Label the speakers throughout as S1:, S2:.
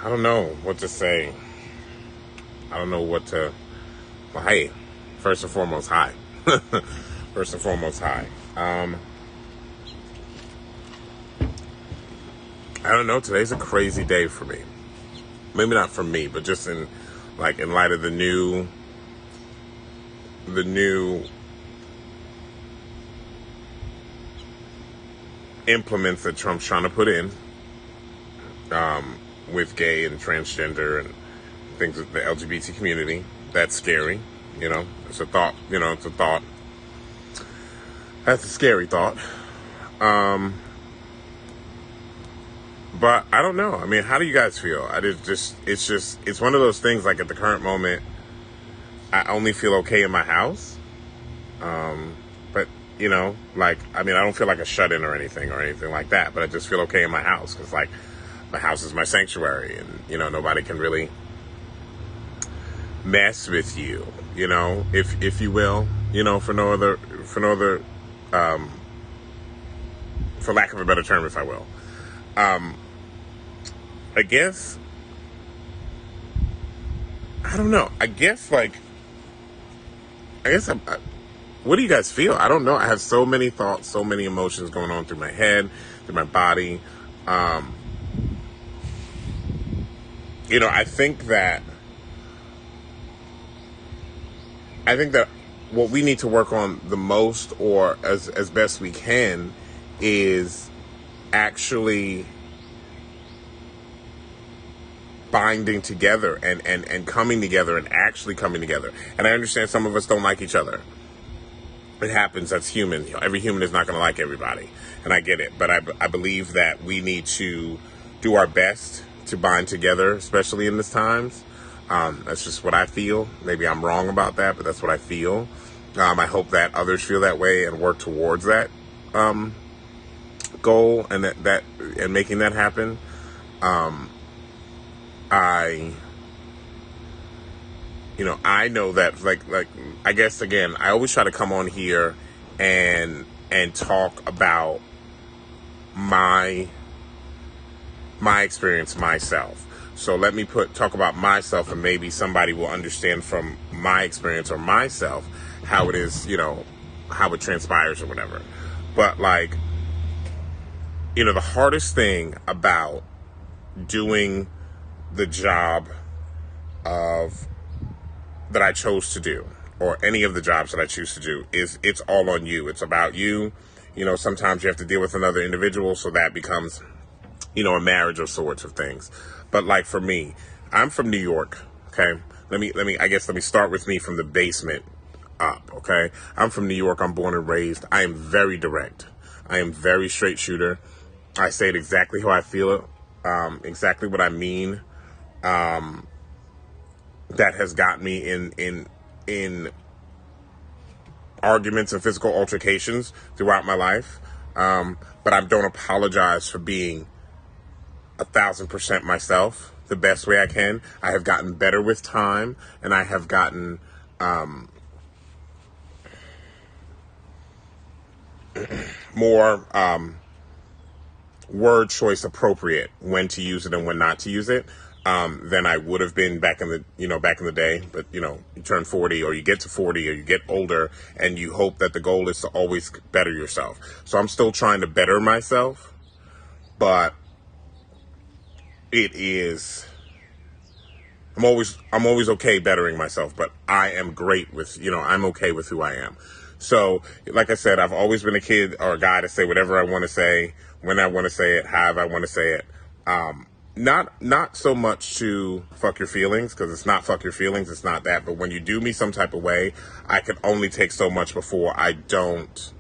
S1: I don't know what to say. I don't know what to. Well, hey, first and foremost, hi. First and foremost, hi. I don't know. Today's a crazy day for me. Maybe not for me, but just in light of the new implements that Trump's trying to put in with gay and transgender and things with the LGBT community. That's scary. It's a thought. It's a thought. That's a scary thought. But I don't know. I mean, how do you guys feel? It's one of those things, like at the current moment, I only feel okay in my house. But, I don't feel like a shut-in or anything like that, but I just feel okay in my house because, my house is my sanctuary and, nobody can really mess with you, if you will, for lack of a better term, if I will. I guess, I don't know. What do you guys feel? I don't know. I have so many thoughts, so many emotions going on through my head, through my body. I think that what we need to work on the most, or as best we can, is actually binding together and coming together and actually coming together. And I understand some of us don't like each other. It happens. That's human. Every human is not going to like everybody. And I get it. But I believe that we need to do our best to bind together, especially in these times. That's just what I feel. Maybe I'm wrong about that, but that's what I feel. I hope that others feel that way and work towards that goal and that and making that happen. I know that I guess again, I always try to come on here and talk about my experience myself. So let me talk about myself, and maybe somebody will understand from my experience or myself how it is, how it transpires or whatever. But the hardest thing about doing the job that I chose to do, or any of the jobs that I choose to do, is it's all on you. It's about you. Sometimes you have to deal with another individual, so that becomes, a marriage of sorts of things. But for me, I'm from New York. Okay. Let me start with me from the basement up. Okay. I'm from New York. I'm born and raised. I am very direct. I am very straight shooter. I say it exactly how I feel it. Exactly what I mean. That has got me in arguments and physical altercations throughout my life. But I don't apologize for being 1,000% myself the best way I can. I have gotten better with time, and I have gotten more word choice appropriate when to use it and when not to use it. Than I would have been back in the day. But, you turn 40, or you get to 40, or you get older, and you hope that the goal is to always better yourself. So I'm still trying to better myself, but I'm always okay bettering myself, but I am great with, I'm okay with who I am. So, like I said, I've always been a kid or a guy to say whatever I want to say, when I want to say it, however I want to say it. Not so much to fuck your feelings, because it's not fuck your feelings. It's not that. But when you do me some type of way, I can only take so much before I don't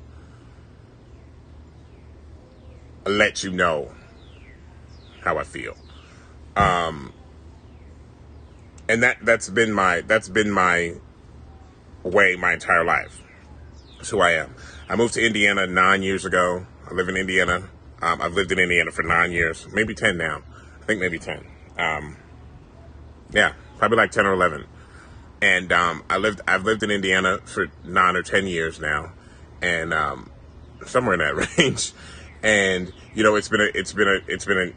S1: let you know how I feel. And that's been my way my entire life. That's who I am. I moved to Indiana 9 years ago. I live in Indiana. I've lived in Indiana for 9 years, maybe 10 now. I think maybe 10. Yeah, probably 10 or 11. And I've lived in Indiana for 9 or 10 years now, and somewhere in that range. And it's been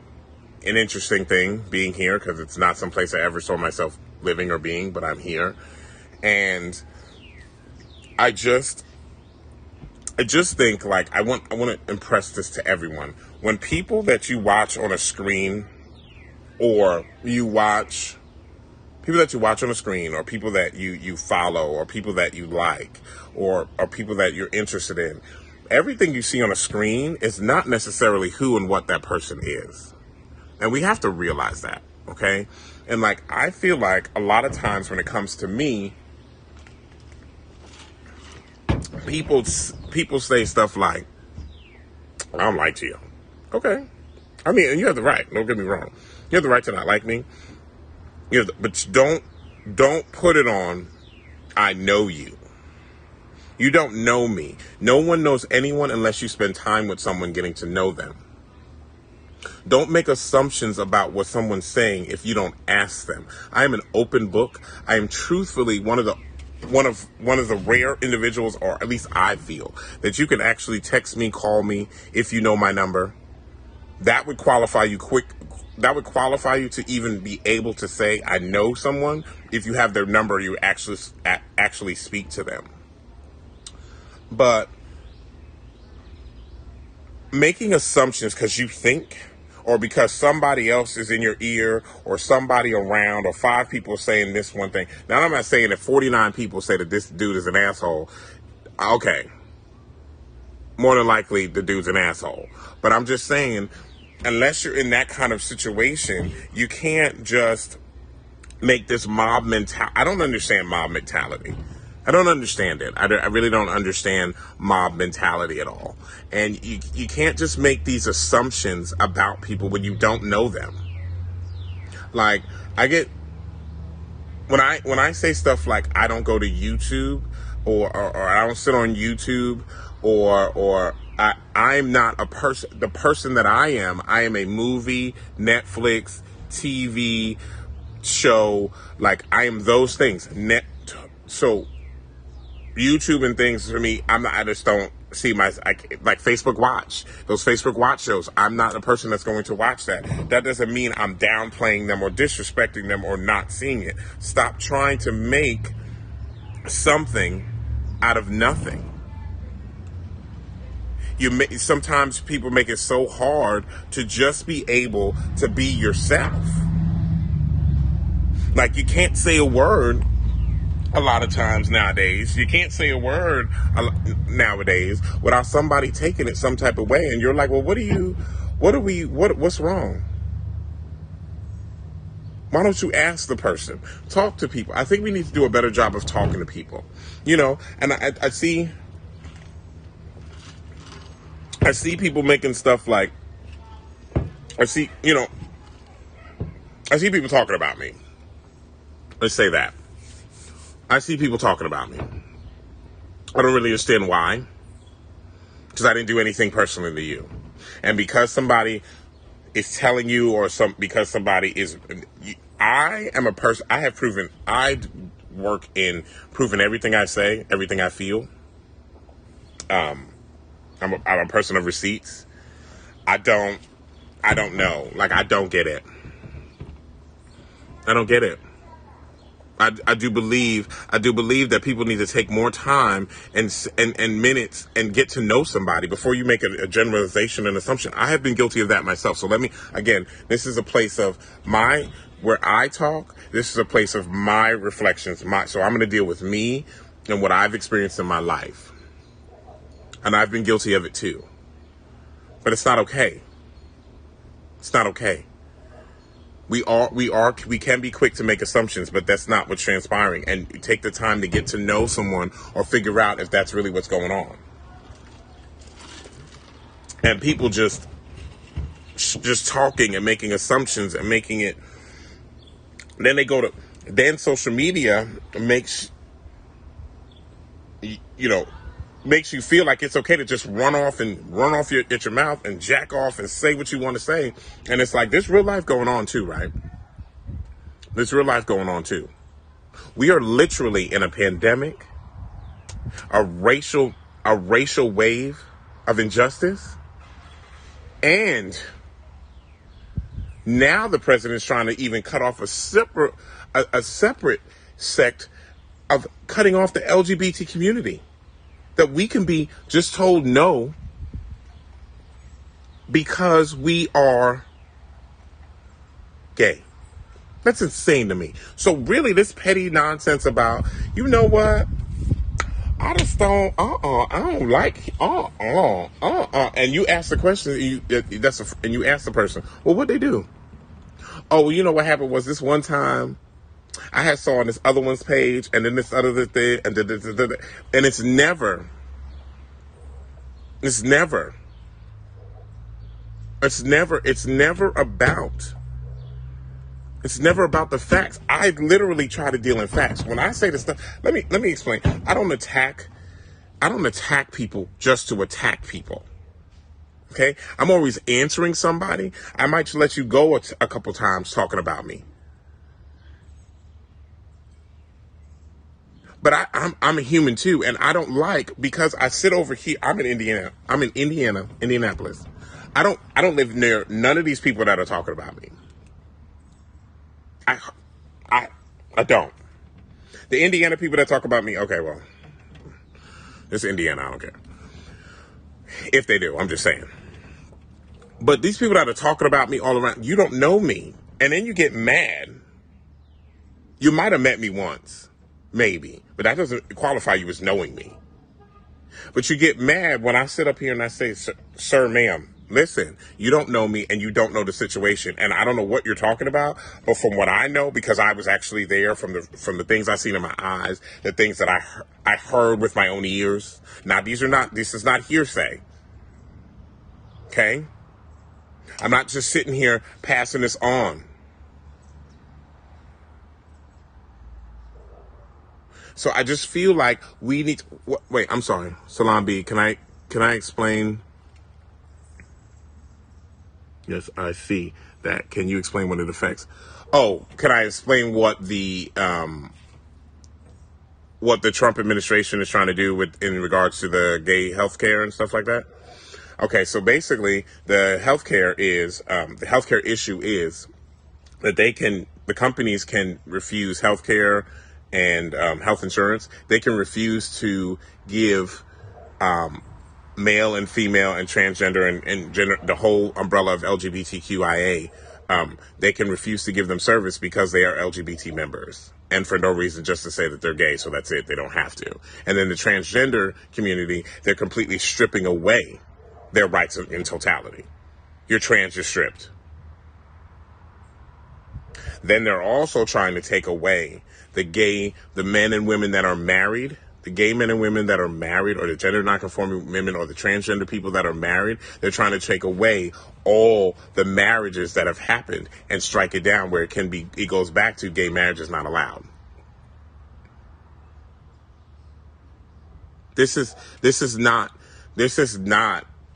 S1: an interesting thing being here, because it's not someplace I ever saw myself living or being, but I'm here. And I just think, like, I want to impress this to everyone. When people that you watch on a screen, or people that you watch on a screen, or people that you follow, or people that you like, or people that you're interested in, everything you see on a screen is not necessarily who and what that person is. And we have to realize that, okay? And, like, I feel like a lot of times when it comes to me, people say stuff like, I don't like you. Okay. I mean, and you have the right. Don't get me wrong. You have the right to not like me. But don't put it on, I know you. You don't know me. No one knows anyone unless you spend time with someone getting to know them. Don't make assumptions about what someone's saying if you don't ask them. I am an open book. I am truthfully one of the rare individuals, or at least I feel, that you can actually text me, call me if you know my number. That would qualify you to even be able to say I know someone if you have their number, you actually speak to them. But making assumptions because you think, or because somebody else is in your ear, or somebody around, or 5 people saying this one thing. Now, I'm not saying that 49 people say that this dude is an asshole. Okay. More than likely, the dude's an asshole. But I'm just saying, unless you're in that kind of situation, you can't just make this mob mentality. I don't understand mob mentality. I don't understand it. I really don't understand mob mentality at all. And you can't just make these assumptions about people when you don't know them. Like, when I say stuff like I don't go to YouTube, or I don't sit on YouTube, or I'm not the person that I am a movie, Netflix, TV show. Like, I am those things. So YouTube and things for me, I just don't see like Facebook Watch, those Facebook Watch shows. I'm not the person that's going to watch that. That doesn't mean I'm downplaying them or disrespecting them or not seeing it. Stop trying to make something out of nothing. Sometimes people make it so hard to just be able to be yourself. Like, you can't say a word a lot of times nowadays. You can't say a word nowadays without somebody taking it some type of way. And you're like, well, what's wrong? Why don't you ask the person? Talk to people. I think we need to do a better job of talking to people, and I see people making stuff like, I see people talking about me. Let's say that. I see people talking about me. I don't really understand why. Because I didn't do anything personally to you. And because somebody is telling you, because somebody is, I am a person, I work in proving everything I say, everything I feel. I'm a person of receipts. I don't know. Like, I don't get it. I don't get it. I do believe that people need to take more time and minutes and get to know somebody before you make a generalization and assumption. I have been guilty of that myself. So this is a place of where I talk. This is a place of my reflections. So I'm going to deal with me and what I've experienced in my life. And I've been guilty of it too. But it's not okay. It's not okay. We can be quick to make assumptions, but that's not what's transpiring. And take the time to get to know someone or figure out if that's really what's going on. And people just talking and making assumptions and making it. Then social media makes you feel like it's okay to just run off at your mouth and jack off and say what you want to say. And it's like, there's real life going on too, right? There's real life going on too. We are literally in a pandemic, a racial wave of injustice, and Now the president's trying to even cut off a separate sect of cutting off the LGBT community. That we can be just told no because we are gay. That's insane to me. So really this petty nonsense about, you know what? I just don't, I don't like, and you ask the question, and you ask the person, well, what'd they do? Oh, well, you know what happened was this one time, I had saw on this other one's page, and then this other thing, and it's never about the facts. I literally try to deal in facts. When I say this stuff, let me explain. I don't attack people just to attack people. Okay? I'm always answering somebody. I might just let you go a couple times talking about me. But I'm a human too, and I don't like, because I sit over here. I'm in Indianapolis. I don't live near none of these people that are talking about me. I don't. The Indiana people that talk about me, okay, well, it's Indiana, I don't care. If they do, I'm just saying. But these people that are talking about me all around, you don't know me. And then you get mad. You might have met me once, maybe, but that doesn't qualify you as knowing me. But you get mad when I sit up here and I say, sir, ma'am, listen, you don't know me and you don't know the situation. And I don't know what you're talking about, but from what I know, because I was actually there, from the things I seen in my eyes, the things that I heard with my own ears. Now, this is not hearsay. Okay? I'm not just sitting here passing this on. So I just feel like we need to, wait, I'm sorry. Salam B, can I explain? Yes, I see that. Can you explain what it affects? Oh, can I explain what the Trump administration is trying to do in regards to the gay healthcare and stuff like that? Okay, so basically the healthcare issue is that the companies can refuse healthcare and health insurance. They can refuse to give male and female and transgender and gender, the whole umbrella of LGBTQIA. They can refuse to give them service because they are LGBT members, and for no reason, just to say that they're gay. So that's it. They don't have to. And then the transgender community, they're completely stripping away their rights in totality. You're trans, you're stripped. Then they're also trying to take away the men and women that are married, the gay men and women that are married, or the gender nonconforming women, or the transgender people that are married. They're trying to take away all the marriages that have happened and strike it down where it goes back to gay marriage is not allowed. This is not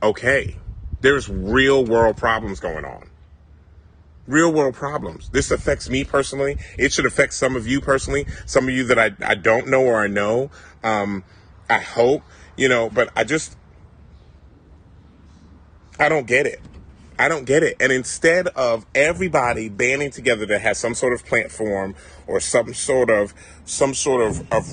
S1: okay. There's real world problems going on. Real world problems. This affects me personally. It should affect some of you personally. Some of you that I don't know or I know. I hope, but I don't get it. I don't get it. And instead of everybody banding together that has some sort of platform or some sort of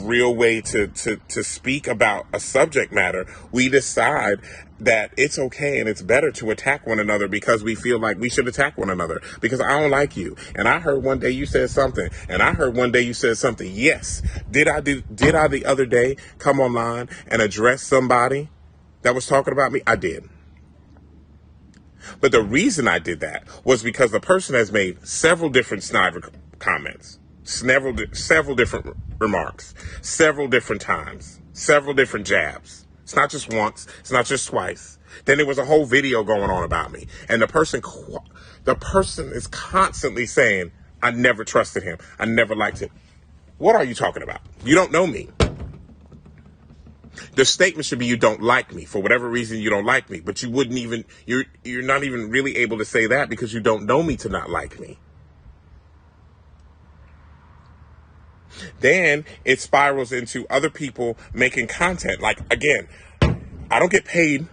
S1: real way to speak about a subject matter, we decide that it's okay and it's better to attack one another because we feel like we should attack one another because I don't like you. And I heard one day you said something, and I heard one day you said something. Yes. Did I the other day come online and address somebody that was talking about me? I did. But the reason I did that was because the person has made several different snide comments, several different remarks, several different times, several different jabs. It's not just once. It's not just twice. Then there was a whole video going on about me. And the person is constantly saying, I never trusted him. I never liked him. What are you talking about? You don't know me. The statement should be you don't like me. For whatever reason, you don't like me. But you're not even really able to say that because you don't know me to not like me. Then it spirals into other people making content. Like, again, I don't get paid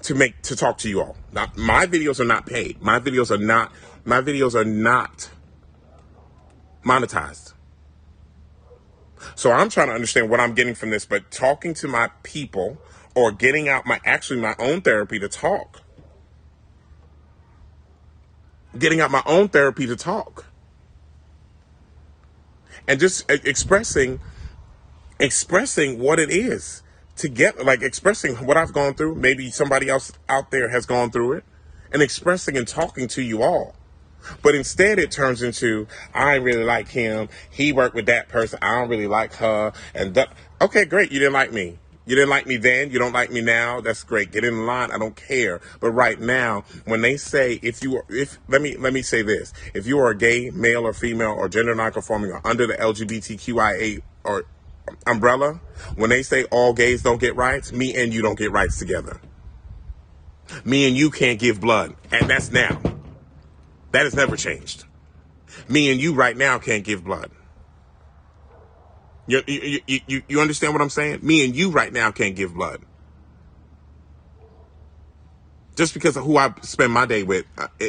S1: to talk to you all. Now, my videos are not paid. My videos are not monetized. So I'm trying to understand what I'm getting from this, but talking to my people or getting out my own therapy to talk. Getting out my own therapy to talk. And just expressing what it is to get, like expressing what I've gone through. Maybe somebody else out there has gone through it, and expressing and talking to you all. But instead it turns into, I really like him. He worked with that person. I don't really like her. And okay, great. You didn't like me. You didn't like me then. You don't like me now. That's great. Get in line. I don't care. But right now, when they say, let me say this. If you are a gay, male or female or gender nonconforming or under the LGBTQIA or umbrella, when they say all gays don't get rights, me and you don't get rights together. Me and you can't give blood. And that's now. That has never changed. Me and you right now can't give blood. You understand what I'm saying? Me and you right now can't give blood. Just because of who I spend my day with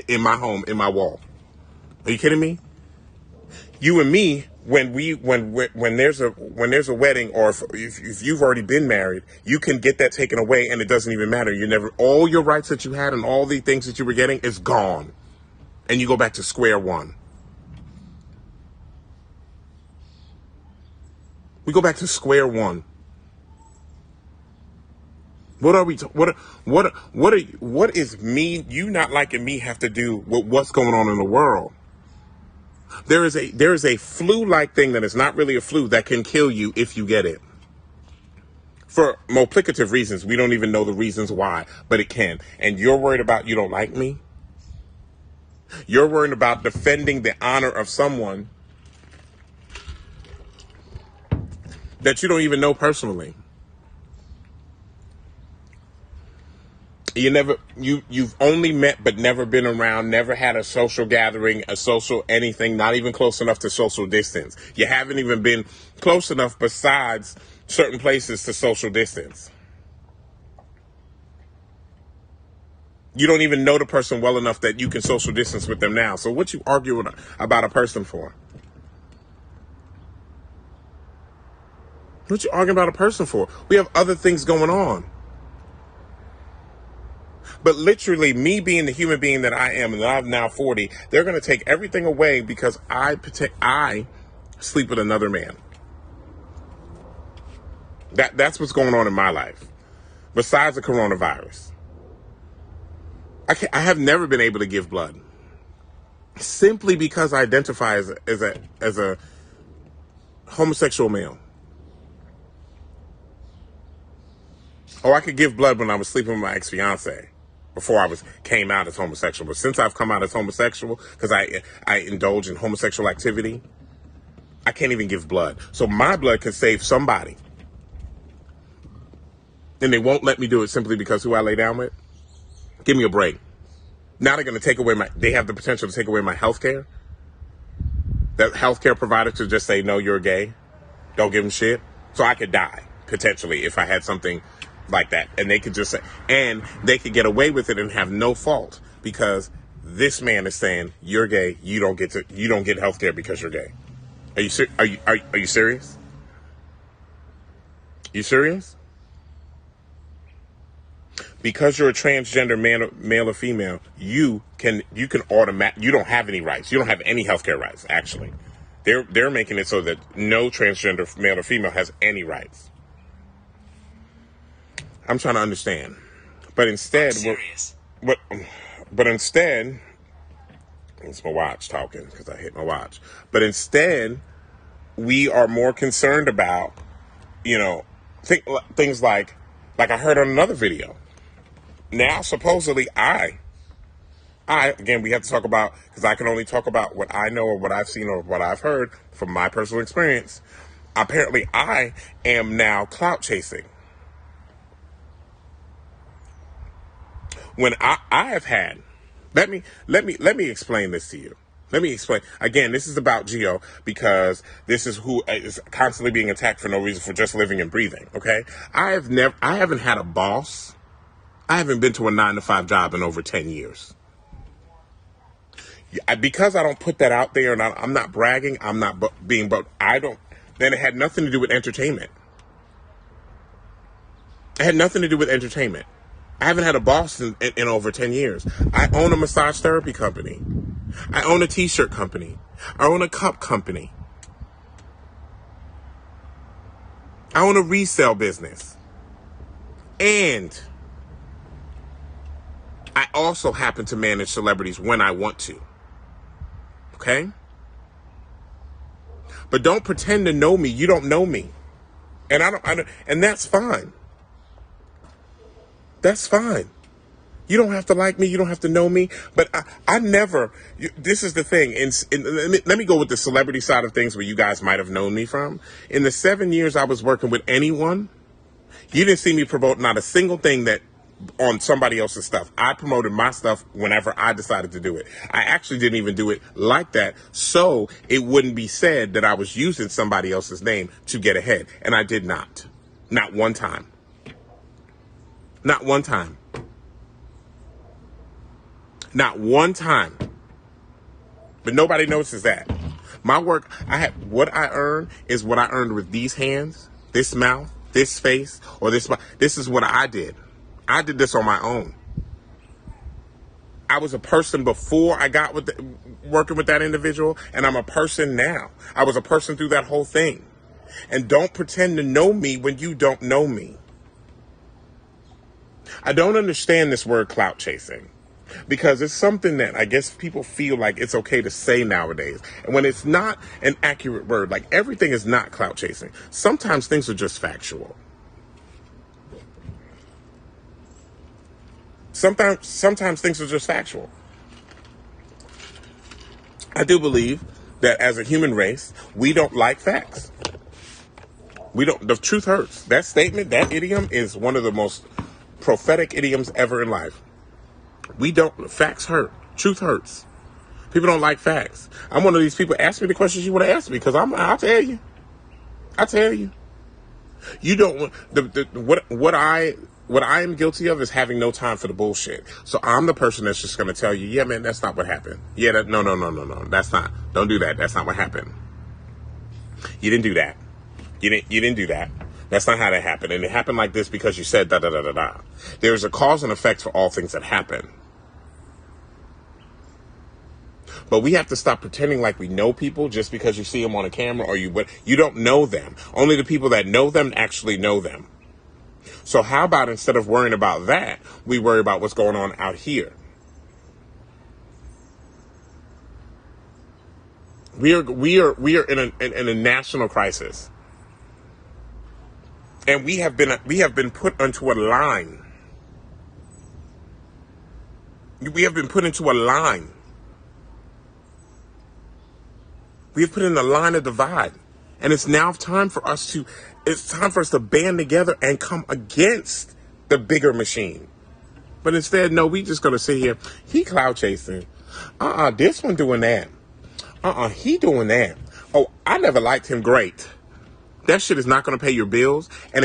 S1: in my home, in my wall. Are you kidding me? You and me, when there's a wedding, or if you've already been married, you can get that taken away and it doesn't even matter. All your rights that you had and all the things that you were getting is gone. And you go back to square one. We go back to square one. What are we? What is me? You not liking me have to do with what's going on in the world? There is a flu-like thing that is not really a flu that can kill you if you get it. For multiplicative reasons, we don't even know the reasons why, but it can. And you're worried about you don't like me? You're worried about defending the honor of someone that you don't even know personally. You've only met but never been around, never had a social gathering, a social anything, not even close enough to social distance. You haven't even been close enough besides certain places to social distance. You don't even know the person well enough that you can social distance with them now. So what you arguing about a person for? What you arguing about a person for? We have other things going on. But literally, me being the human being that I am, and I'm now 40, they're going to take everything away because I sleep with another man. That's what's going on in my life. Besides the coronavirus. I have never been able to give blood simply because I identify as a homosexual male. Oh, I could give blood when I was sleeping with my ex-fiance before I came out as homosexual. But since I've come out as homosexual, because I indulge in homosexual activity, I can't even give blood. So my blood can save somebody. And they won't let me do it simply because who I lay down with? Give me a break. Now they're going to take away they have the potential to take away my health care. That healthcare provider to just say, no, you're gay. Don't give them shit. So I could die, potentially, if I had something like that. And they could just say, and they could get away with it and have no fault because this man is saying, you're gay. You don't get healthcare because you're gay. Are you serious? You serious? Because you're a transgender male or female, you don't have any rights. You don't have any healthcare rights, actually. They're making it so that no transgender male or female has any rights. I'm trying to understand. But instead, instead, it's my watch talking because I hit my watch. But instead, we are more concerned about, things like I heard on another video. Now, supposedly, again, we have to talk about, because I can only talk about what I know or what I've seen or what I've heard from my personal experience. Apparently, I am now clout chasing. When I have had, let me explain this to you. Let me explain. Again, this is about Gio because this is who is constantly being attacked for no reason for just living and breathing. Okay. I haven't had a boss. I haven't been to a 9-to-5 job in over 10 years. Because I don't put that out there, and I'm not bragging, I'm not being, but I don't, then it had nothing to do with entertainment. It had nothing to do with entertainment. I haven't had a boss in over 10 years. I own a massage therapy company. I own a t-shirt company. I own a cup company. I own a resale business. And I also happen to manage celebrities when I want to. Okay? But don't pretend to know me. You don't know me. And I don't, and that's fine. That's fine. You don't have to like me. You don't have to know me. But I never, this is the thing. Let me go with the celebrity side of things where you guys might have known me from. In the 7 years I was working with anyone, you didn't see me promote not a single thing that on somebody else's stuff. I promoted my stuff whenever I decided to do it. I actually didn't even do it like that, so it wouldn't be said that I was using somebody else's name to get ahead. And I did not. Not one time. Not one time. Not one time. But nobody notices that. My work, what I earn is what I earned with these hands, this mouth, this face, or this. This is what I did. I did this on my own. I was a person before I got working with that individual, and I'm a person now. I was a person through that whole thing. And don't pretend to know me when you don't know me. I don't understand this word clout chasing, because it's something that I guess people feel like it's okay to say nowadays. And when it's not an accurate word, like everything is not clout chasing. Sometimes things are just factual. Sometimes things are just factual. I do believe that as a human race, we don't like facts. The truth hurts. That statement, that idiom is one of the most prophetic idioms ever in life. Facts hurt. Truth hurts. People don't like facts. I'm one of these people, ask me the questions you want to ask me, because I'll tell you. I'll tell you. You don't, what I am guilty of is having no time for the bullshit. So I'm the person that's just going to tell you, yeah, man, that's not what happened. Yeah, no. That's not, don't do that. That's not what happened. You didn't do that. You didn't do that. That's not how that happened. And it happened like this because you said da-da-da-da-da. There's a cause and effect for all things that happen. But we have to stop pretending like we know people just because you see them on a camera, or you don't know them. Only the people that know them actually know them. So how about instead of worrying about that, we worry about what's going on out here? We are in a national crisis. And we have been put into a line. We have been put into a line. We have put in a line of divide. And it's now time for us to band together and come against the bigger machine. But instead, no, we just gonna sit here. He cloud chasing. This one doing that. He doing that. Oh, I never liked him. Great. That shit is not gonna pay your bills. And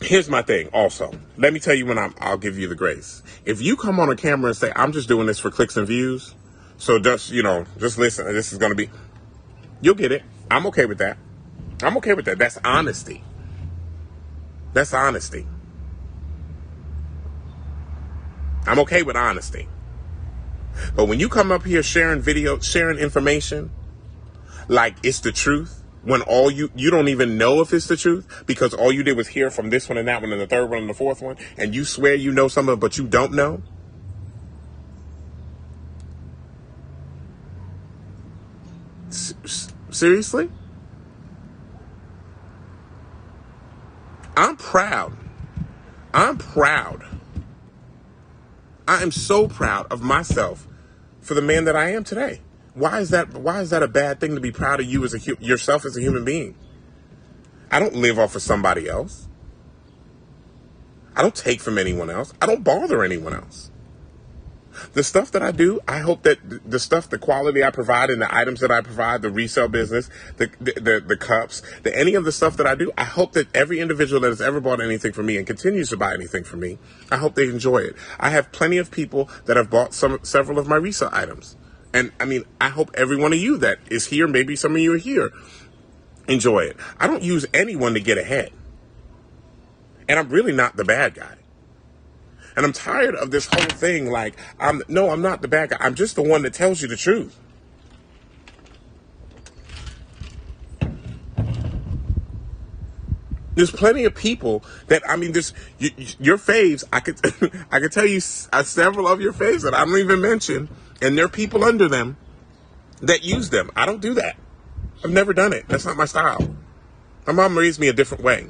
S1: here's my thing also. Let me tell you when I'll give you the grace. If you come on a camera and say, I'm just doing this for clicks and views, so just listen, this is gonna be, you'll get it. I'm okay with that. I'm okay with that. That's honesty. That's honesty. I'm okay with honesty. But when you come up here sharing video, sharing information like it's the truth, when all you don't even know if it's the truth, because all you did was hear from this one and that one and the third one and the fourth one, and you swear you know something but you don't know. Seriously? I'm proud. I am so proud of myself for the man that I am today. Why is that a bad thing to be proud of you as yourself as a human being? I don't live off of somebody else. I don't take from anyone else. I don't bother anyone else. the stuff that I do, I hope that the quality I provide and the items that I provide, the resale business, the cups, any of the stuff that I do, I hope that every individual that has ever bought anything from me and continues to buy anything from me, I hope they enjoy it. I have plenty of people that have bought several of my resale items. And I mean, I hope every one of you that is here, maybe some of you are here, enjoy it. I don't use anyone to get ahead. And I'm really not the bad guy. And I'm tired of this whole thing like, I'm not the bad guy. I'm just the one that tells you the truth. There's plenty of people that, I mean, your faves, I could tell you several of your faves that I don't even mention, and there are people under them that use them. I don't do that. I've never done it. That's not my style. My mom raised me a different way.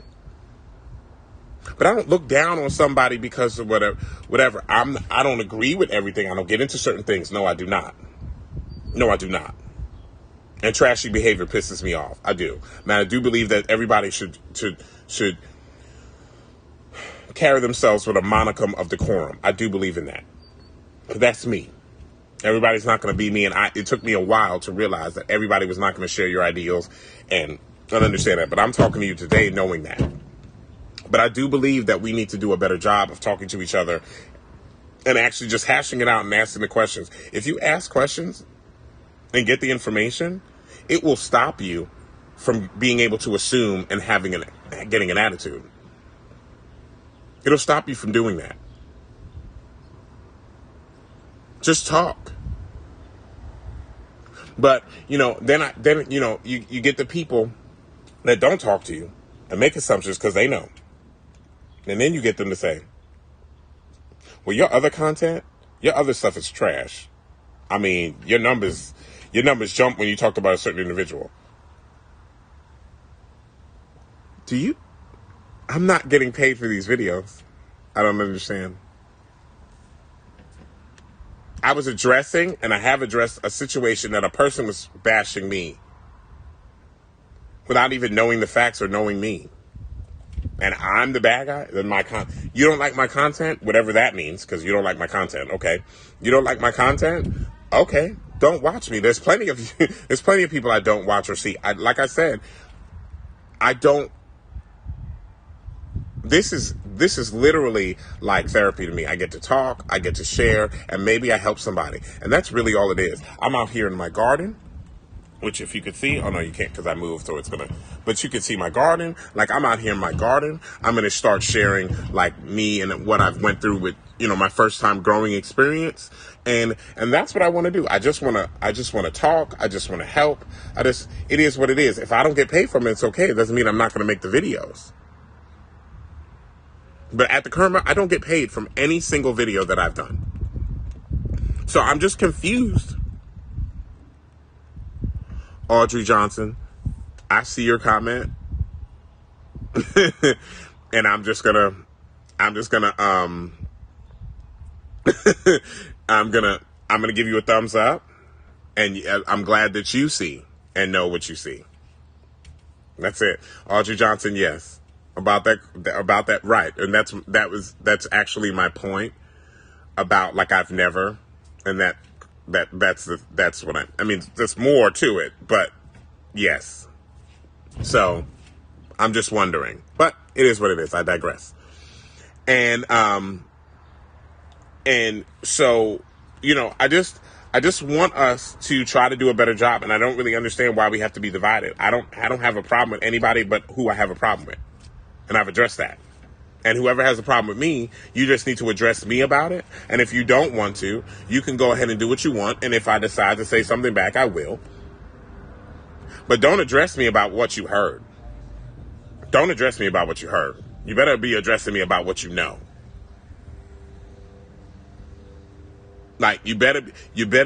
S1: But I don't look down on somebody because of whatever. I don't agree with everything. I don't get into certain things. No, I do not. No, I do not. And trashy behavior pisses me off. I do. Man, I do believe that everybody should carry themselves with a monicum of decorum. I do believe in that. But that's me. Everybody's not going to be me, and it took me a while to realize that everybody was not going to share your ideals and understand that. But I'm talking to you today knowing that. But I do believe that we need to do a better job of talking to each other and actually just hashing it out and asking the questions. If you ask questions and get the information, it will stop you from being able to assume and getting an attitude. It'll stop you from doing that. Just talk. But, then you get the people that don't talk to you and make assumptions because they know. And then you get them to say, well, your other content, your other stuff is trash. I mean, your numbers jump when you talk about a certain individual. I'm not getting paid for these videos. I don't understand. I was addressing, and I have addressed a situation that a person was bashing me without even knowing the facts or knowing me. And I'm the bad guy. Then you don't like my content, whatever that means, because you don't like my content. Okay, you don't like my content. Okay, don't watch me. There's plenty of people I don't watch or see. Like I said, I don't. This is literally like therapy to me. I get to talk, I get to share, and maybe I help somebody, and that's really all it is. I'm out here in my garden. Which if you could see, oh no, you can't because I moved, so but you can see my garden. Like I'm out here in my garden. I'm going to start sharing like me and what I've went through with, my first time growing experience. And that's what I want to do. I just want to talk. I just want to help. It is what it is. If I don't get paid from it, it's okay. It doesn't mean I'm not going to make the videos. But at the current moment, I don't get paid from any single video that I've done. So I'm just confused. Audrey Johnson, I see your comment. And I'm gonna give you a thumbs up, and I'm glad that you see and know what you see. That's it. Audrey Johnson, yes. About that, right. And that's actually my point about like I've never, and that's what I mean, there's more to it, but yes. So I'm just wondering, but it is what it is. I digress. And so, I just want us to try to do a better job. And I don't really understand why we have to be divided. I don't have a problem with anybody but who I have a problem with. And I've addressed that. And whoever has a problem with me, you just need to address me about it. And if you don't want to, you can go ahead and do what you want. And if I decide to say something back, I will. But don't address me about what you heard. Don't address me about what you heard. You better be addressing me about what you know. Like, you better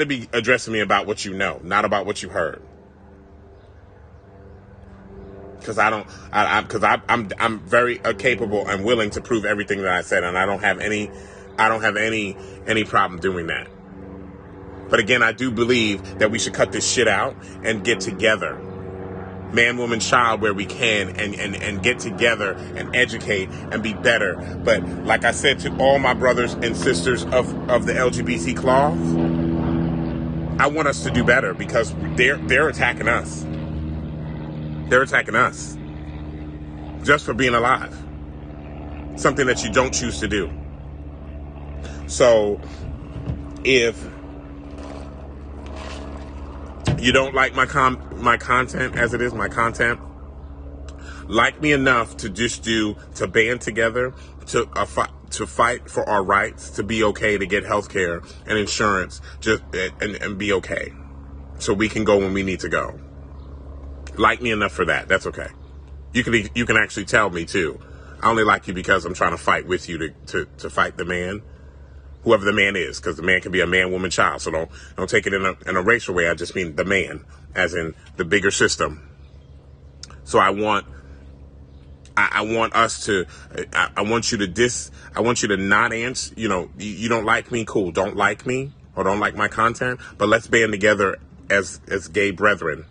S1: be addressing me about what you know, not about what you heard. Because I'm very capable and willing to prove everything that I said, and I don't have any problem doing that. But again, I do believe that we should cut this shit out and get together man, woman, child where we can, and get together and educate and be better. But like I said to all my brothers and sisters of the LGBT cloth, I want us to do better, because they're attacking us. They're attacking us just for being alive. Something that you don't choose to do. So if you don't like my content as it is, my content, like me enough to to band together, to fight for our rights, to be okay, to get health care and insurance, and be okay, so we can go when we need to go. Like me enough for that. That's okay. You can actually tell me too. I only like you because I'm trying to fight with you to fight the man, whoever the man is, because the man can be a man, woman, child. So don't take it in a racial way. I just mean the man, as in the bigger system. So I want us to, I want you to not answer, you don't like me, cool. Don't like me or don't like my content, but let's band together as gay brethren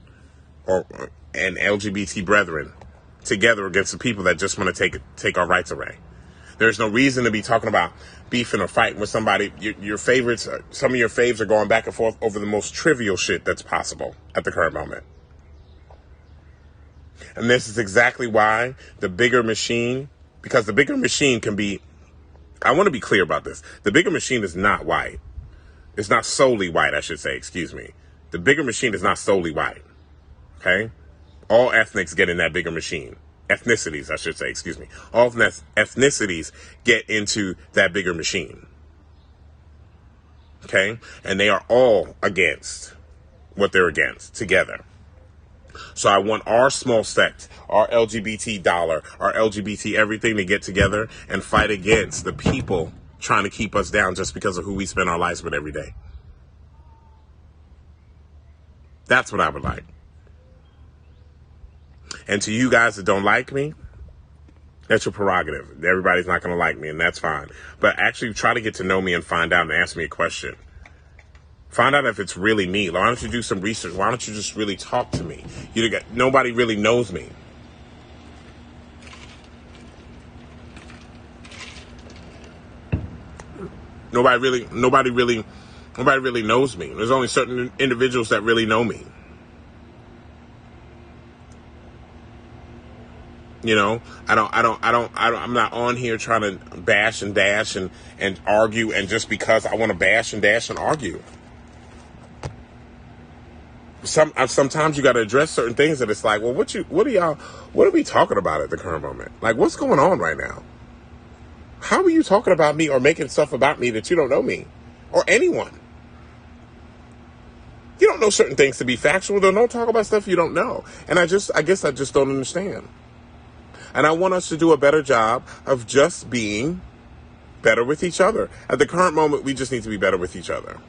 S1: and LGBT brethren together against the people that just want to take our rights away. There's no reason to be talking about beefing or fighting with somebody. Your favorites, some of your faves are going back and forth over the most trivial shit that's possible at the current moment. And this is exactly why the bigger machine, because the bigger machine can be, I want to be clear about this. The bigger machine is not white. It's not solely white, I should say, excuse me. The bigger machine is not solely white. Okay? All ethnics get in that bigger machine. Ethnicities, I should say, excuse me. All ethnicities get into that bigger machine. Okay? And they are all against what they're against together. So I want our small sect, our LGBT dollar, our LGBT everything to get together and fight against the people trying to keep us down just because of who we spend our lives with every day. That's what I would like. And to you guys that don't like me, that's your prerogative. Everybody's not going to like me, and that's fine. But actually try to get to know me and find out and ask me a question. Find out if it's really me. Why don't you do some research? Why don't you just really talk to me? Nobody really knows me. Nobody really knows me. There's only certain individuals that really know me. I'm not on here trying to bash and dash and argue, and just because I want to bash and dash and argue. Sometimes you got to address certain things that it's like, well, what are we talking about at the current moment? Like, what's going on right now? How are you talking about me or making stuff about me that you don't know me or anyone? You don't know certain things to be factual. Don't talk about stuff you don't know. And I guess I just don't understand. And I want us to do a better job of just being better with each other. At the current moment, we just need to be better with each other.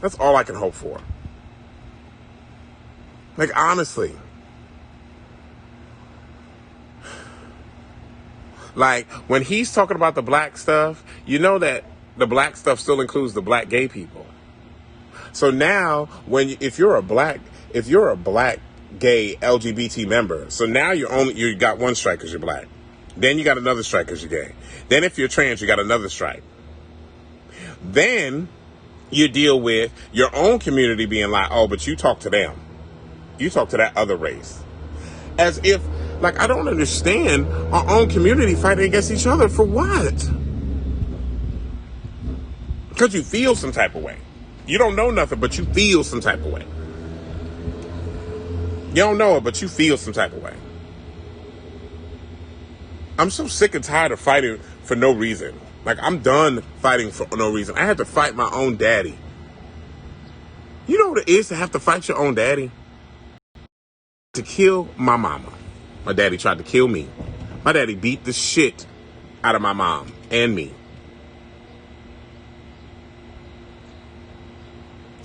S1: That's all I can hope for. Like, honestly. Like, when he's talking about the black stuff, you know that the black stuff still includes the black gay people. So now, if you're a black gay LGBT member, so now you got one strike because you're black. Then you got another strike because you're gay. Then if you're trans, you got another strike. Then you deal with your own community being like, oh, but you talk to them. You talk to that other race. As if, like, I don't understand our own community fighting against each other for what? Because you feel some type of way. You don't know nothing, but you feel some type of way. You don't know it, but you feel some type of way. I'm so sick and tired of fighting for no reason. Like, I'm done fighting for no reason. I had to fight my own daddy. You know what it is to have to fight your own daddy? To kill my mama. My daddy tried to kill me. My daddy beat the shit out of my mom and me.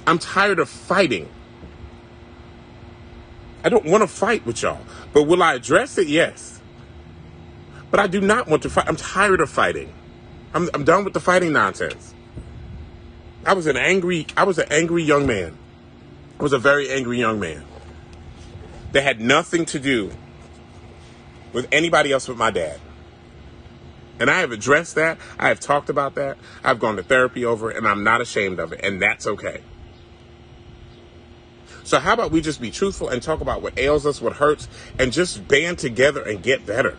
S1: I'm tired of fighting. I don't want to fight with y'all. But will I address it? Yes. But I do not want to fight. I'm tired of fighting. I'm done with the fighting nonsense. I was an angry young man. I was a very angry young man. that had nothing to do with anybody else but my dad. And I have addressed that. I have talked about that. I've gone to therapy over it, and I'm not ashamed of it. And that's okay. So how about we just be truthful and talk about what ails us, what hurts, and just band together and get better.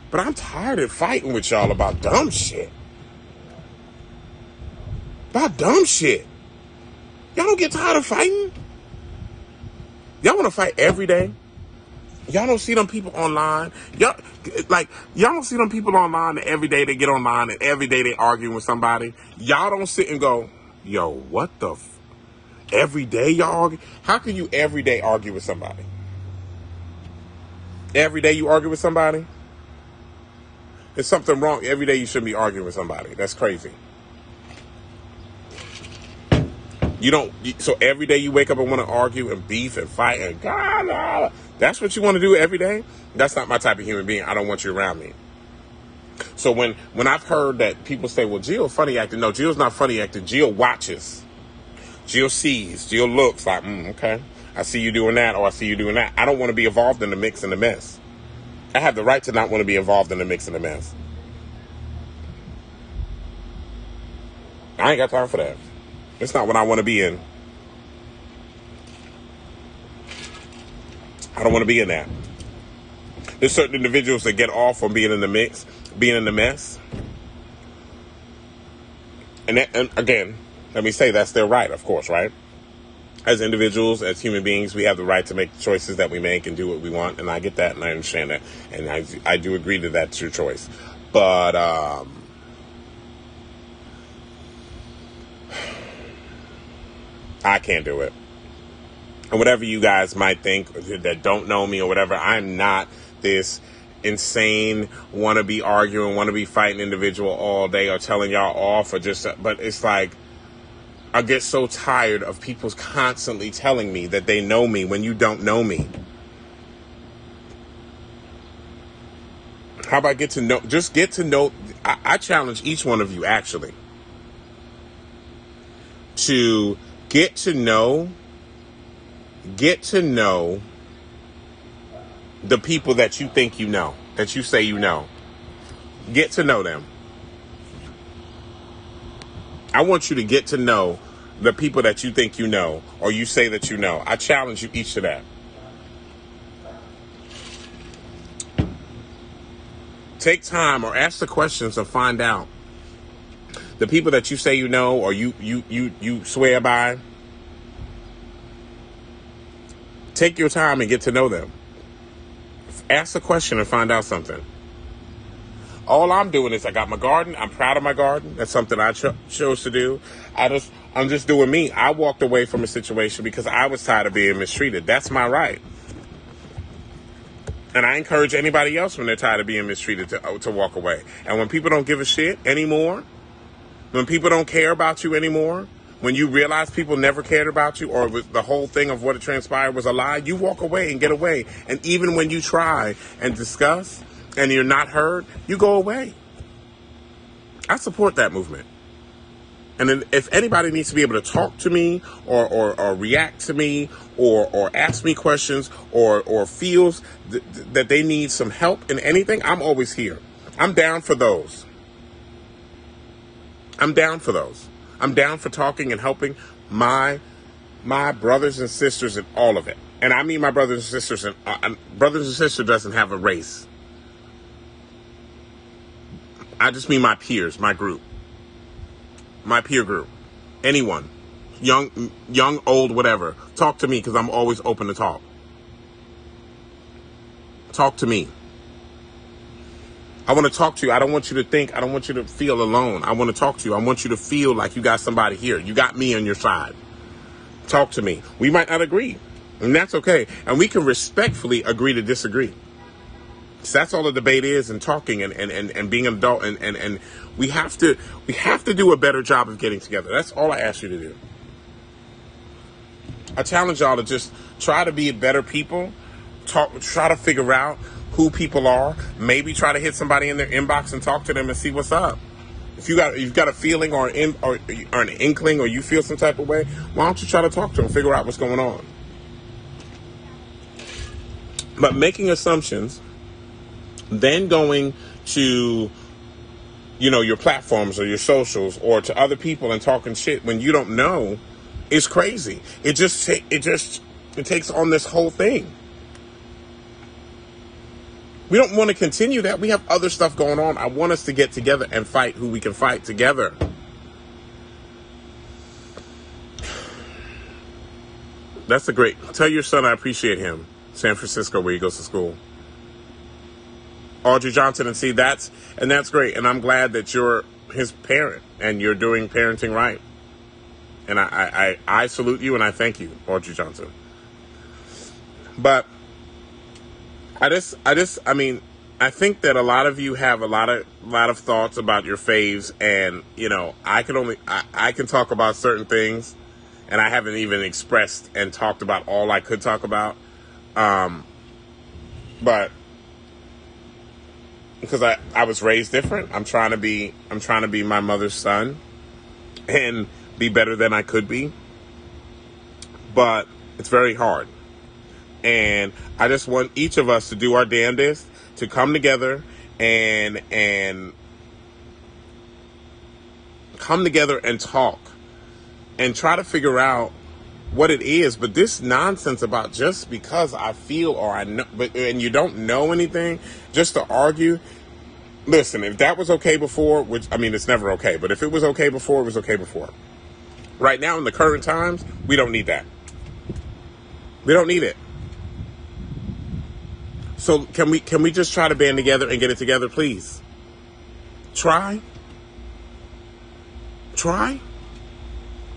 S1: But I'm tired of fighting with y'all about dumb shit. About dumb shit. Y'all don't get tired of fighting? Y'all want to fight every day? Y'all don't see them people online. Y'all don't see them people online that every day they get online and every day they arguing with somebody. Y'all don't sit and go, yo, what the every day y'all argue? How can you every day argue with somebody? Every day you argue with somebody? There's something wrong. Every day you shouldn't be arguing with somebody. That's crazy. So every day you wake up and want to argue and beef and fight and God, that's what you want to do every day? That's not my type of human being. I don't want you around me. So when I've heard that people say, well, Jill funny acting. No, Jill's not funny acting. Jill watches. Jill sees. Jill looks like, okay, I see you doing that or I see you doing that. I don't want to be involved in the mix and the mess. I have the right to not want to be involved in the mix and the mess. I ain't got time for that. It's not what I want to be in. I don't want to be in that. There's certain individuals that get off on being in the mix, being in the mess. And again, let me say that's their right, of course, right? As individuals, as human beings, we have the right to make the choices that we make and do what we want. And I get that and I understand that. And I do agree that that's your choice. But, I can't do it. And whatever you guys might think that don't know me or whatever, I'm not this insane, want to be arguing, want to be fighting individual all day or telling y'all off or just, but it's like, I get so tired of people constantly telling me that they know me when you don't know me. How about get to know, I challenge each one of you actually to get to know the people that you think you know, that you say you know. Get to know them. I want you to get to know the people that you think you know or you say that you know. I challenge you each to that. Take time or ask the questions and find out. The people that you say you know or you swear by, take your time and get to know them. Ask a question and find out something. All I'm doing is I got my garden. I'm proud of my garden. That's something I chose to do. I'm just doing me. I walked away from a situation because I was tired of being mistreated. That's my right. And I encourage anybody else when they're tired of being mistreated to walk away. And when people don't give a shit anymore, when people don't care about you anymore, when you realize people never cared about you or the whole thing of what it transpired was a lie, you walk away and get away. And even when you try and discuss and you're not heard, you go away. I support that movement. And then if anybody needs to be able to talk to me or react to me or ask me questions or feels that they need some help in anything, I'm always here. I'm down for those. I'm down for talking and helping my brothers and sisters in all of it. And I mean my brothers and sisters, and brothers and sisters doesn't have a race. I just mean my peers, my group, my peer group, anyone, young, old, whatever. Talk to me because I'm always open to talk. Talk to me. I want to talk to you. I don't want you to feel alone. I want to talk to you. I want you to feel like you got somebody here. You got me on your side. Talk to me. We might not agree, and that's okay. And we can respectfully agree to disagree. So that's all the debate is, and talking and being an adult. And we have to do a better job of getting together. That's all I ask you to do. I challenge y'all to just try to be better people. Try to figure out who people are. Maybe try to hit somebody in their inbox and talk to them and see what's up. If you've got a feeling or an inkling or you feel some type of way, why don't you try to talk to them, figure out what's going on? But making assumptions, then going to, your platforms or your socials or to other people and talking shit when you don't know is crazy. It takes on this whole thing. We don't want to continue that. We have other stuff going on. I want us to get together and fight who we can fight together. That's tell your son I appreciate him. San Francisco, where he goes to school. Audrey Johnson, and see, that's great. And I'm glad that you're his parent and you're doing parenting right. And I salute you and I thank you, Audrey Johnson. But I think that a lot of you have a lot of thoughts about your faves, and I can talk about certain things, and I haven't even expressed and talked about all I could talk about, but because I was raised different, I'm trying to be my mother's son and be better than I could be, but it's very hard. And I just want each of us to do our damnedest to come together and talk and try to figure out what it is. But this nonsense about just because I feel or I know, and you don't know anything, just to argue. Listen, if that was okay before, which it's never okay, but if it was okay before, it was okay before. Right now, in the current times, we don't need that. We don't need it. So can we just try to band together and get it together, please? Try.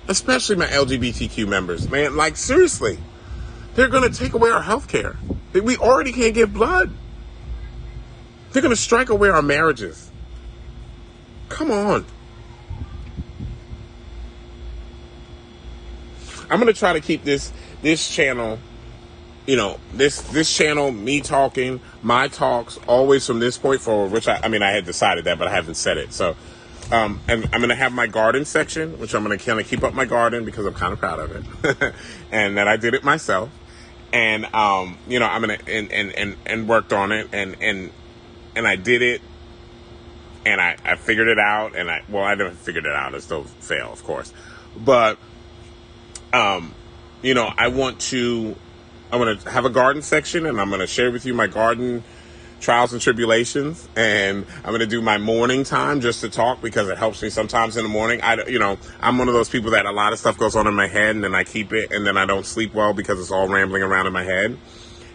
S1: Especially my LGBTQ members, man. Like, seriously. They're going to take away our health care. We already can't give blood. They're going to strike away our marriages. Come on. I'm going to try to keep this channel, this channel, me talking, my talks, always from this point forward, which I had decided that, but I haven't said it. So, and I'm going to have my garden section, which I'm going to kind of keep up my garden because I'm kind of proud of it and that I did it myself. And, I'm going to, and worked on it and I did it and I figured it out I didn't figure it out. I still fail, of course. But, I want to have a garden section, and I'm going to share with you my garden trials and tribulations, and I'm going to do my morning time just to talk because it helps me sometimes in the morning. I'm one of those people that a lot of stuff goes on in my head, and then I keep it, and then I don't sleep well because it's all rambling around in my head.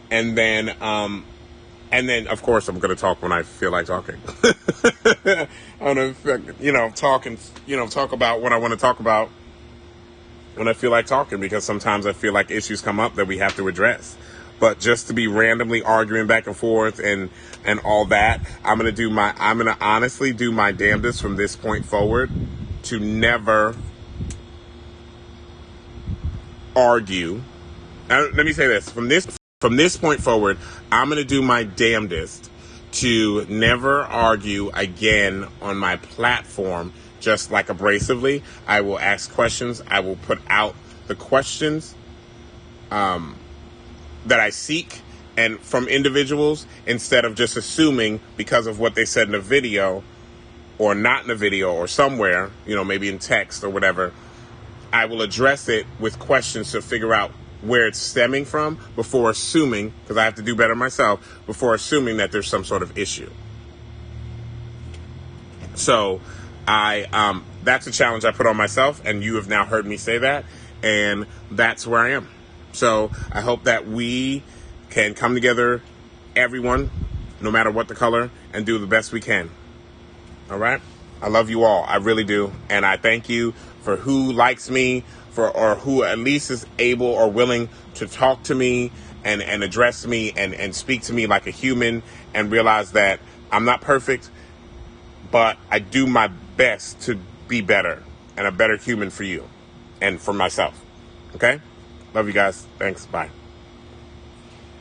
S1: And then of course I'm going to talk when I feel like talking. I'm going to, talk about what I want to talk about when I feel like talking, because sometimes I feel like issues come up that we have to address. But just to be randomly arguing back and forth and all that, I'm going to honestly do my damnedest from this point forward to never argue. Let me say this. From this point forward, I'm going to do my damnedest to never argue again on my platform. Just like abrasively, I will ask questions. I will put out the questions that I seek and from individuals, instead of just assuming because of what they said in a video or not in a video or somewhere, maybe in text or whatever. I will address it with questions to figure out where it's stemming from before assuming, because I have to do better myself, before assuming that there's some sort of issue. So that's a challenge I put on myself, and you have now heard me say that, and that's where I am. So I hope that we can come together, everyone, no matter what the color, and do the best we can. All right? I love you all. I really do. And I thank you for who likes me, or who at least is able or willing to talk to me and address me and speak to me like a human, and realize that I'm not perfect, but I do my best to be better and a better human for you and for myself. Okay? Love you guys. Thanks. Bye.